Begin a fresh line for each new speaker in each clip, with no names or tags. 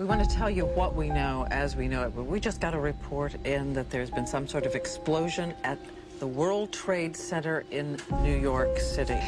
We want to tell you what we know as we know it, but we just got a report in that there's been some sort of explosion at the World Trade Center in New York City.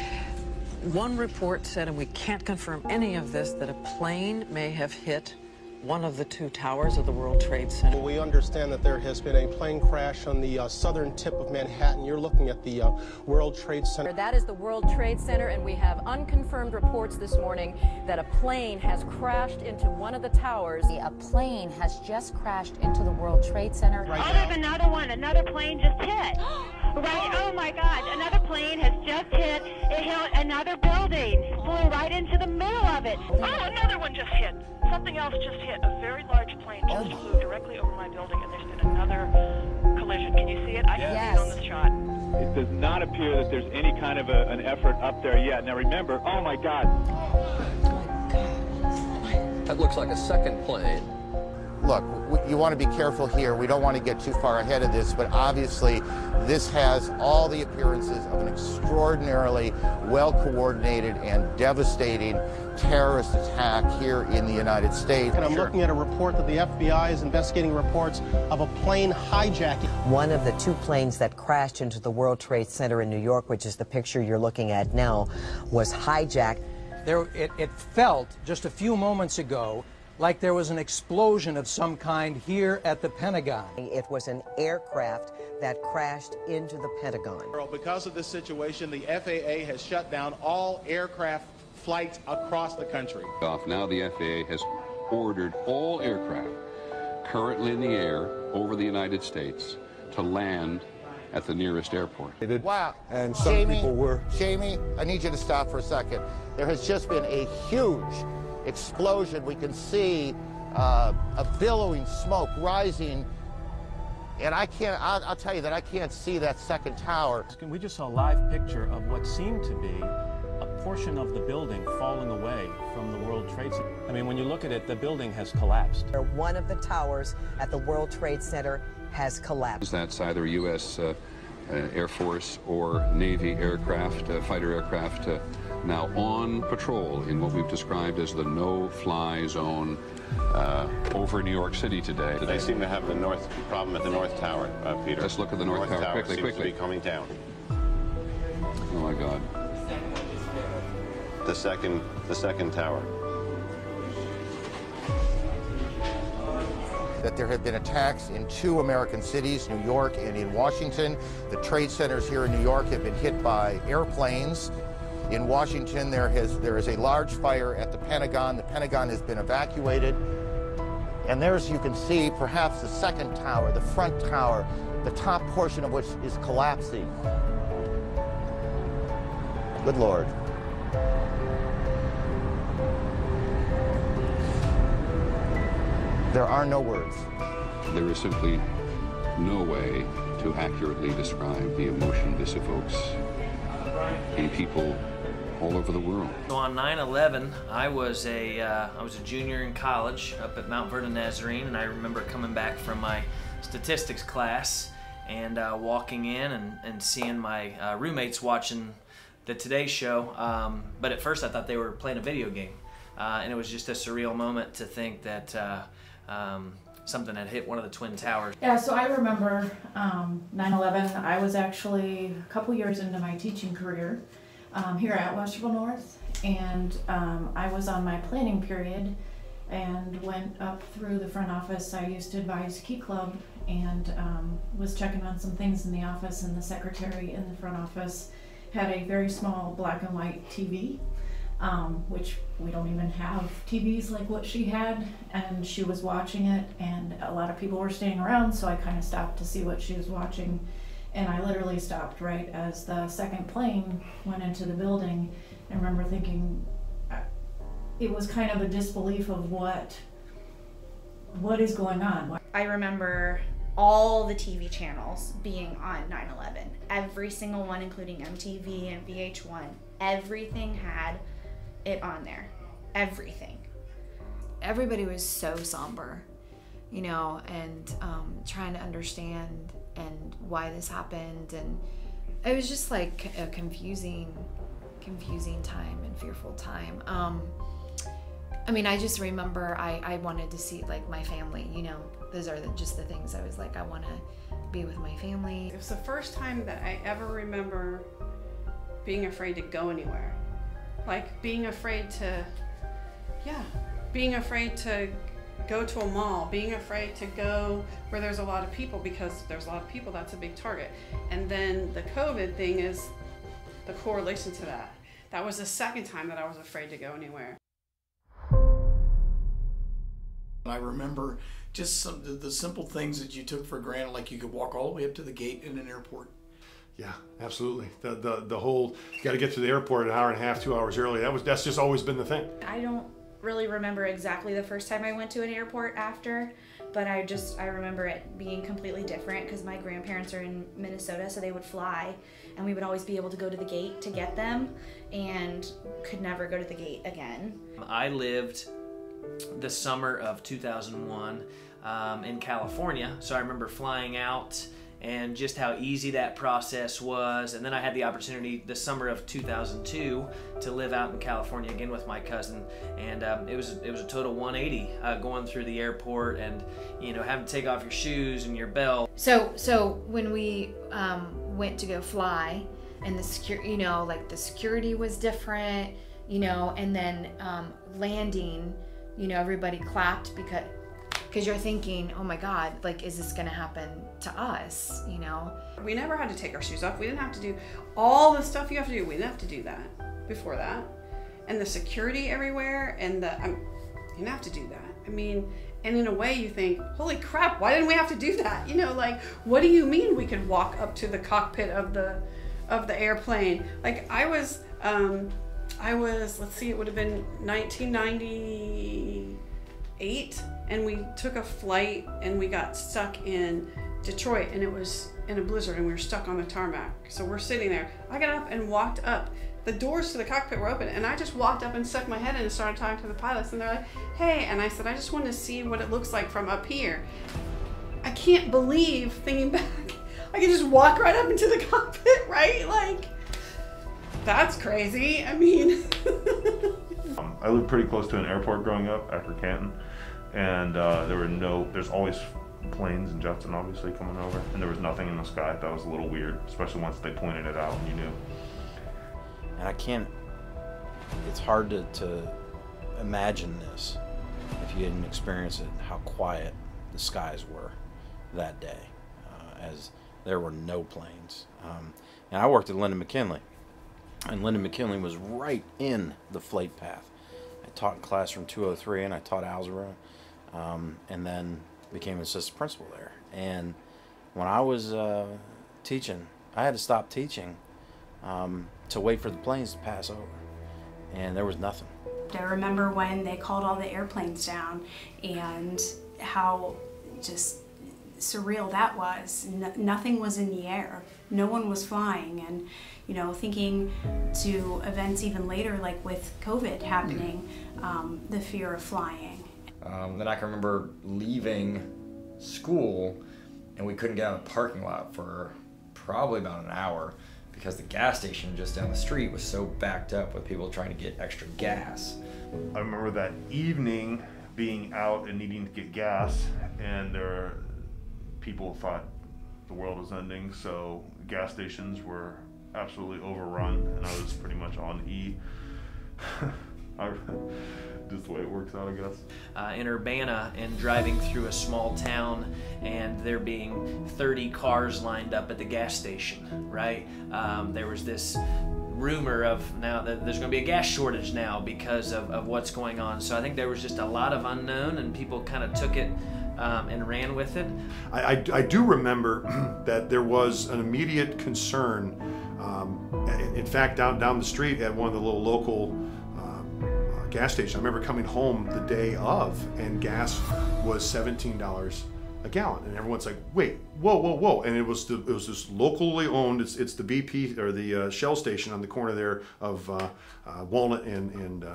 One report said, and we can't confirm any of this, that a plane may have hit one of the two towers of the World Trade Center.
We understand that there has been a plane crash on the southern tip of Manhattan. You're looking at the World Trade Center.
That is the World Trade Center, and we have unconfirmed reports this morning that a plane has crashed into one of the towers.
A plane has just crashed into the World Trade Center.
Right now. There's another one. Another plane just hit. Right, oh my God, another plane has just hit. It hit another building, flew right into the middle of it.
Oh, another one just hit. Something else just hit. A very large plane just flew directly over my building, and there's been another collision. Can you see it? I can see it on the shot.
It does not appear that there's any kind of an effort up there yet. Now remember, oh my God.
That looks like a second plane.
Look, you want to be careful here. We don't want to get too far ahead of this, but obviously this has all the appearances of an extraordinarily well-coordinated and devastating terrorist attack here in the United States.
And I'm looking at a report that the FBI is investigating reports of a plane hijacking.
One of the two planes that crashed into the World Trade Center in New York, which is the picture you're looking at now, was hijacked.
It felt just a few moments ago like there was an explosion of some kind here at the Pentagon.
It was an aircraft that crashed into the Pentagon.
Because of this situation, the FAA has shut down all aircraft flights across the country.
Now the FAA has ordered all aircraft currently in the air over the United States to land at the nearest airport.
Wow.
And some people were...
Jamie, I need you to stop for a second. There has just been a huge explosion. We can see a billowing smoke rising, and I'll tell you that I can't see that second tower.
We just saw a live picture of what seemed to be a portion of the building falling away from the World Trade Center. I mean, when you look at it, the building has collapsed.
One of the towers at the World Trade Center has collapsed.
That's either U.S. Air Force or Navy aircraft, fighter aircraft, now on patrol in what we've described as the no-fly zone over New York City today.
They seem to have the problem at the North Tower, Peter.
Let's look at the North Tower quickly.
Seems to be coming down.
Oh my God.
The second tower.
That there have been attacks in two American cities, New York and in Washington. The trade centers here in New York have been hit by airplanes. In Washington, there is a large fire at the Pentagon. The Pentagon has been evacuated. And there's, you can see, perhaps the second tower, the front tower, the top portion of which is collapsing. Good Lord. There are no words.
There is simply no way to accurately describe the emotion this evokes in people all over the world.
So on 9/11, I was a junior in college up at Mount Vernon Nazarene, and I remember coming back from my statistics class and walking in and seeing my roommates watching the Today Show. But at first I thought they were playing a video game, and it was just a surreal moment to think that something had hit one of the Twin Towers.
Yeah, so I remember 9/11. I was actually a couple years into my teaching career here at Westerville North, and I was on my planning period and went up through the front office. I used to advise Key Club and was checking on some things in the office, and the secretary in the front office had a very small black and white TV, which we don't even have TVs like what she had, and she was watching it, and a lot of people were staying around, so I kind of stopped to see what she was watching, and I literally stopped right as the second plane went into the building. I remember thinking, it was kind of a disbelief of what is going on.
I remember all the TV channels being on 9/11, every single one, including MTV and VH1, everything had it on there, everything.
Everybody was so somber, you know, and trying to understand and why this happened, and it was just like a confusing time and fearful time. I mean, I just remember I wanted to see like my family, you know. Those are just the things I was like, I want to be with my family.
It was the first time that I ever remember being afraid to go anywhere. Like being afraid to, being afraid to go to a mall, being afraid to go where there's a lot of people, because there's a lot of people, that's a big target. And then the COVID thing is the correlation to that. That was the second time that I was afraid to go anywhere.
I remember just some of the simple things that you took for granted, like you could walk all the way up to the gate in an airport.
Yeah, absolutely. The whole, you got to get to the airport an hour and a half, 2 hours early. That's just always been the thing.
I don't really remember exactly the first time I went to an airport after, but I remember it being completely different because my grandparents are in Minnesota, so they would fly, and we would always be able to go to the gate to get them, and could never go to the gate again.
I lived the summer of 2001 in California, so I remember flying out and just how easy that process was. And then I had the opportunity the summer of 2002 to live out in California again with my cousin, and it was a total 180 going through the airport, and having to take off your shoes and your belt.
So when we went to go fly, and the security was different, and then landing, everybody clapped because you're thinking, oh my God, like, is this gonna happen to us,
We never had to take our shoes off. We didn't have to do all the stuff you have to do. We didn't have to do that before that. And the security everywhere, and you didn't have to do that. I mean, and in a way you think, holy crap, why didn't we have to do that? Like, what do you mean we could walk up to the cockpit of the airplane? Like, I was, let's see, it would have been 1998, and we took a flight and we got stuck in Detroit, and it was in a blizzard, and we were stuck on the tarmac. So we're sitting there. I got up and walked up. The doors to the cockpit were open, and I just walked up and stuck my head in and started talking to the pilots, and they're like, hey, and I said, I just want to see what it looks like from up here. I can't believe, thinking back, I could just walk right up into the cockpit, right? Like, that's crazy. I mean.
I lived pretty close to an airport growing up, Akron, Canton, and there's always planes and jets, and obviously coming over, and there was nothing in the sky. That was a little weird, especially once they pointed it out and you knew.
And it's hard to imagine this if you didn't experience it, how quiet the skies were that day, as there were no planes. And I worked at Linden McKinley, and Linden McKinley was right in the flight path. I taught in classroom 203, and I taught algebra, and then became an assistant principal there. And when I was teaching, I had to stop teaching to wait for the planes to pass over, and there was nothing.
I remember when they called all the airplanes down and how just surreal that was. Nothing was in the air. No one was flying, and thinking to events even later, like with COVID happening, the fear of flying.
Then I can remember leaving school, and we couldn't get out of the parking lot for probably about an hour because the gas station just down the street was so backed up with people trying to get extra gas.
I remember that evening being out and needing to get gas, and people thought the world was ending, so gas stations were absolutely overrun, and I was pretty much on E. Just the way it works out, I guess.
In Urbana, and driving through a small town, and there being 30 cars lined up at the gas station, right? There was this rumor of now that there's going to be a gas shortage now because of what's going on. So I think there was just a lot of unknown, and people kind of took it and ran with it.
I do remember that there was an immediate concern. In fact, down the street at one of the little local gas stations, I remember coming home the day of, and gas was $17 a gallon, and everyone's like, "Wait, whoa!" And it was this locally owned. It's the BP or the Shell station on the corner there of Walnut and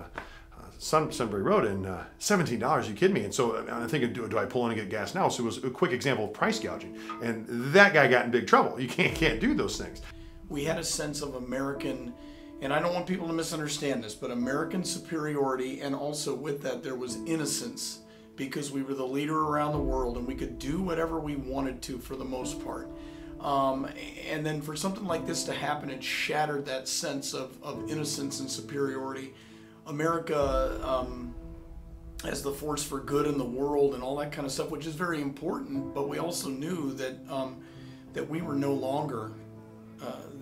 Sunbury Road, and $17. You kidding me? And so I'm thinking, do I pull in and get gas now? So it was a quick example of price gouging, and that guy got in big trouble. You can't do those things.
We had a sense of American and I don't want people to misunderstand this, but American superiority, and also with that there was innocence, because we were the leader around the world and we could do whatever we wanted to for the most part. And then for something like this to happen, it shattered that sense of innocence and superiority. America as the force for good in the world and all that kind of stuff, which is very important, but we also knew that that we were no longer,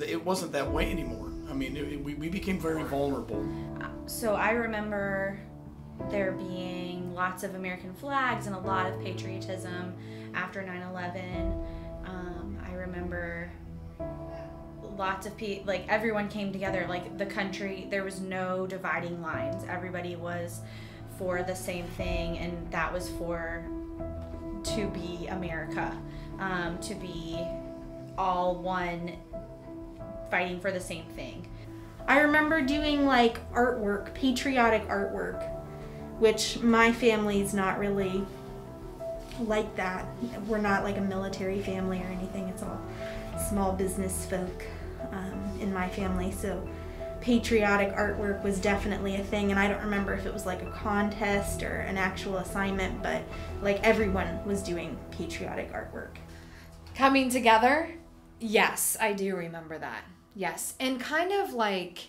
it wasn't that way anymore. I mean, we became very vulnerable.
So I remember there being lots of American flags and a lot of patriotism after 9/11. I remember lots of people, like everyone came together, like the country, there was no dividing lines. Everybody was for the same thing, and that was to be America, to be all one, fighting for the same thing. I remember doing like artwork, patriotic artwork, which my family's not really like that. We're not like a military family or anything. It's all small business folk in my family. So patriotic artwork was definitely a thing, and I don't remember if it was like a contest or an actual assignment, but like everyone was doing patriotic artwork.
Coming together? Yes, I do remember that. Yes, and kind of like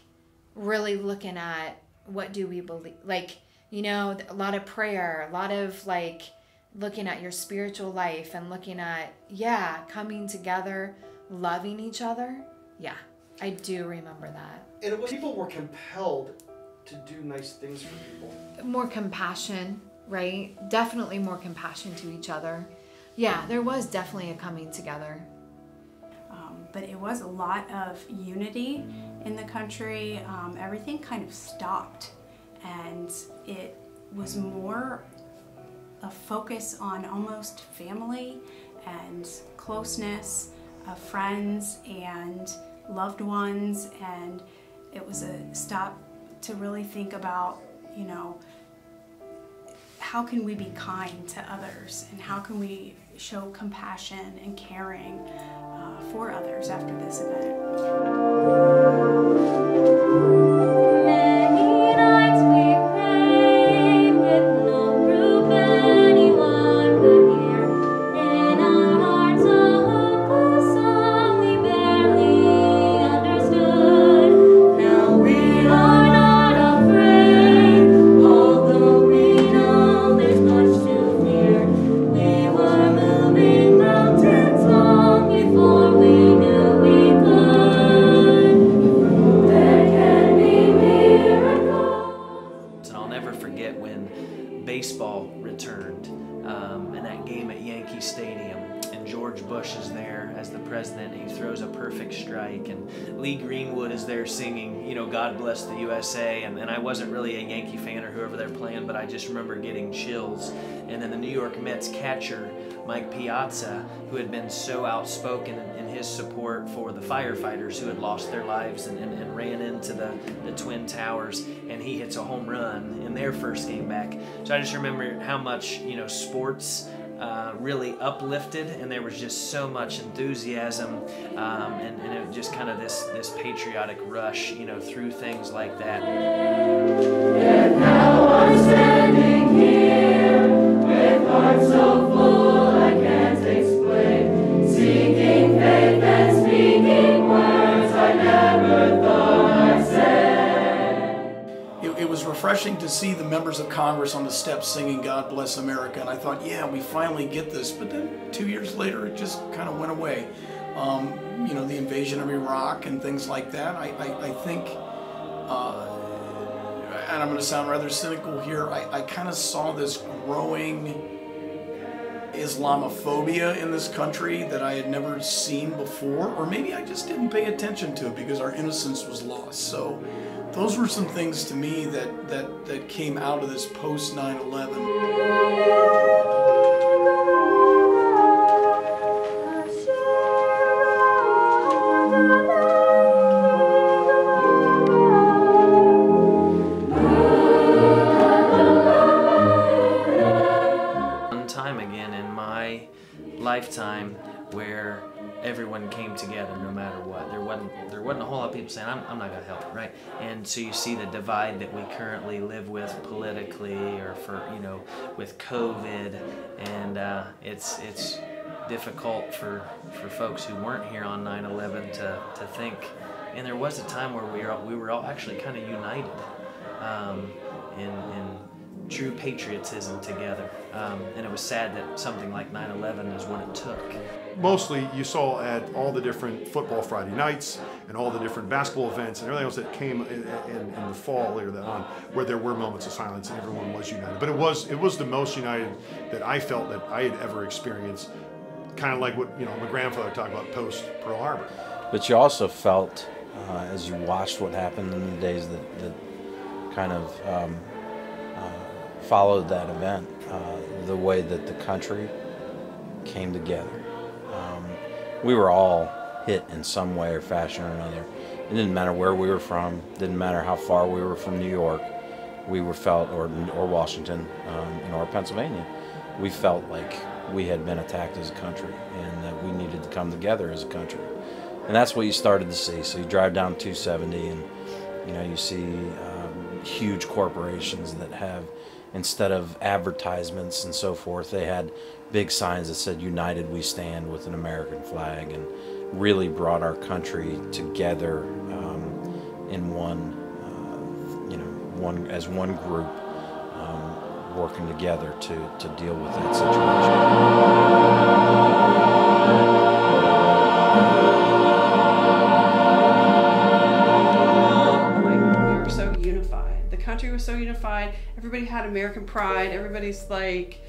really looking at what do we believe, like, you know, a lot of prayer, a lot of like looking at your spiritual life and looking at, yeah, coming together, loving each other. Yeah, I do remember that.
And it was, people were compelled to do nice things for people.
More compassion, right? Definitely more compassion to each other. Yeah, there was definitely a coming together.
But it was a lot of unity in the country. Everything kind of stopped, and it was more a focus on almost family and closeness of friends and loved ones, and it was a stop to really think about, you know, how can we be kind to others, and how can we show compassion and caring for others after this event.
Baseball returned in that game at Yankee Stadium, and George Bush is there as the president, and he throws a perfect strike, and Lee Greenwood is there singing, you know, God Bless the USA, and I wasn't really a Yankee fan or whoever they're playing, but I just remember getting chills. And then the New York Mets catcher, Mike Piazza, who had been so outspoken in his support for the firefighters who had lost their lives and ran into the Twin Towers, and he hits a home run in their first game back. So I just remember how much, you know, sports really uplifted, and there was just so much enthusiasm, and it was just kind of this patriotic rush, you know, through things like that.
And now I'm standing here with heart so full I can't explain, seeking faith and speaking words I never thought I'd say.
It was refreshing to see the members of Congress on the steps singing God Bless America, and I thought, yeah, we finally get this. But then 2 years later, it just kind of went away. You know, the invasion of Iraq and things like that. I think, and I'm going to sound rather cynical here, I kind of saw this growing Islamophobia in this country that I had never seen before, or maybe I just didn't pay attention to it because our innocence was lost. So those were some things to me that came out of this post 9/11.
Lifetime where everyone came together no matter what. There wasn't a whole lot of people saying, I'm not going to help, right? And so you see the divide that we currently live with politically, or with COVID, and it's difficult for folks who weren't here on 9/11 to think. And there was a time where we were all actually kind of united in true patriotism together. And it was sad that something like 9/11 is what it took.
Mostly you saw at all the different football Friday nights and all the different basketball events and everything else that came in the fall later that on, where there were moments of silence and everyone was united. But it was the most united that I felt that I had ever experienced, kind of like what my grandfather talked about post Pearl Harbor.
But you also felt, as you watched what happened in the days that kind of followed that event, the way that the country came together. We were all hit in some way or fashion or another. It didn't matter where we were from, didn't matter how far we were from New York, we were felt, or Washington, or Pennsylvania. We felt like we had been attacked as a country and that we needed to come together as a country. And that's what you started to see. So you drive down 270 and you see huge corporations that have, instead of advertisements and so forth, they had big signs that said "United We Stand" with an American flag, and really brought our country together in as one group, working together to deal with that
We were so unified. The country was so unified. Everybody had American pride. Everybody's like,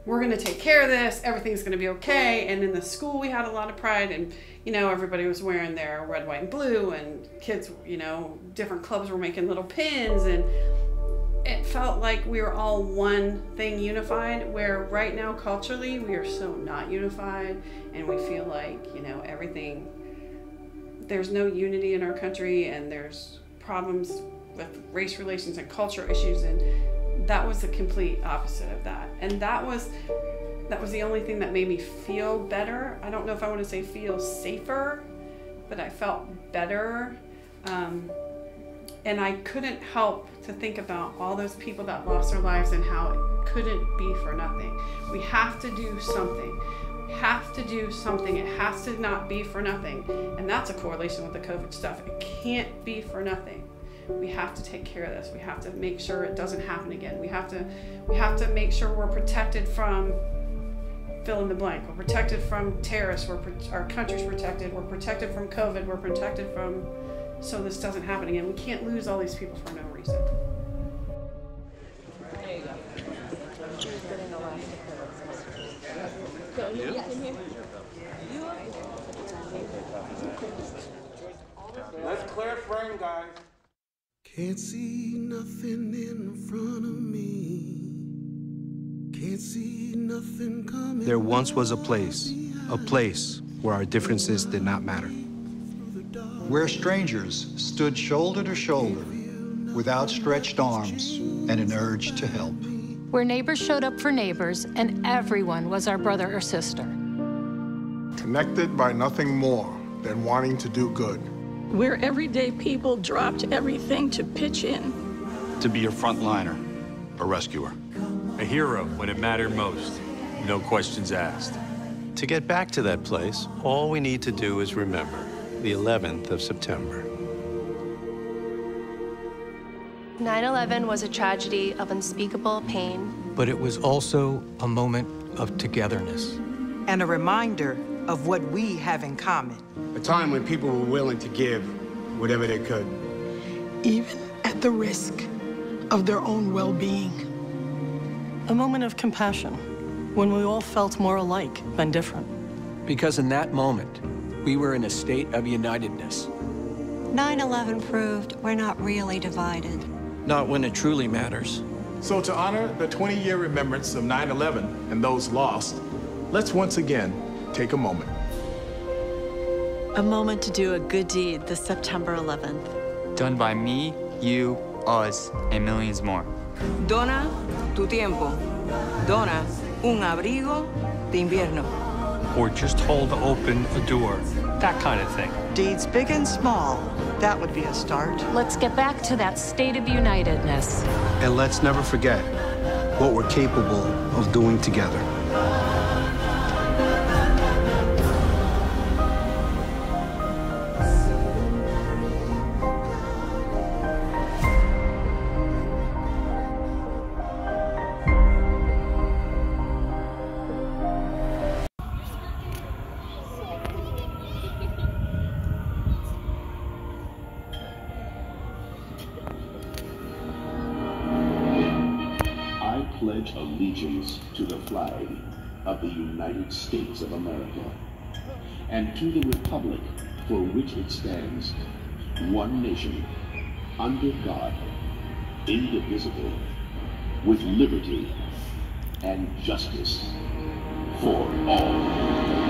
we're going to take care of this. Everything's going to be okay. And in the school, we had a lot of pride. And, everybody was wearing their red, white, and blue. And kids, different clubs were making little pins. And it felt like we were all one thing unified, where right now, culturally, we are so not unified. And we feel like, everything, there's no unity in our country. And there's problems with race relations and cultural issues. And that was the complete opposite of that. And that was the only thing that made me feel better. I don't know if I want to say feel safer, but I felt better. And I couldn't help to think about all those people that lost their lives and how it couldn't be for nothing. We have to do something. We have to do something. It has to not be for nothing. And that's a correlation with the COVID stuff. It can't be for nothing. We have to take care of this. We have to make sure it doesn't happen again. We have to make sure we're protected from fill in the blank. We're protected from terrorists. Our country's protected. We're protected from COVID. We're protected from, so this doesn't happen again. We can't lose all these people for no reason.
There you go.
Let's clear frame, guys.
Can't see nothing in front of me. Can't see nothing coming.
There once was a place where our differences did not matter.
Where strangers stood shoulder to shoulder with outstretched arms and an urge to help.
Where neighbors showed up for neighbors and everyone was our brother or sister.
Connected by nothing more than wanting to do good.
Where everyday people dropped everything to pitch in.
To be a frontliner, a rescuer.
A hero when it mattered most, no questions asked.
To get back to that place, all we need to do is remember the 11th of September.
9/11 was a tragedy of unspeakable pain.
But it was also a moment of togetherness.
And a reminder of what we have in common.
A time when people were willing to give whatever they could.
Even at the risk of their own well-being.
A moment of compassion, when we all felt more alike than different.
Because in that moment, we were in a state of unitedness.
9/11 proved we're not really divided.
Not when it truly matters.
So to honor the 20-year remembrance of 9/11 and those lost, let's once again take a moment.
A moment to do a good deed this September 11th.
Done by me, you, us, and millions more.
Dona tu tiempo. Dona un abrigo de invierno.
or just hold open a door. That kind of thing.
Deeds big and small, that would be a start.
Let's get back to that state of unitedness.
And let's never forget what we're capable of doing together.
Pledge allegiance to the flag of the United States of America and to the republic for which it stands, one nation, under God, indivisible, with liberty and justice for all.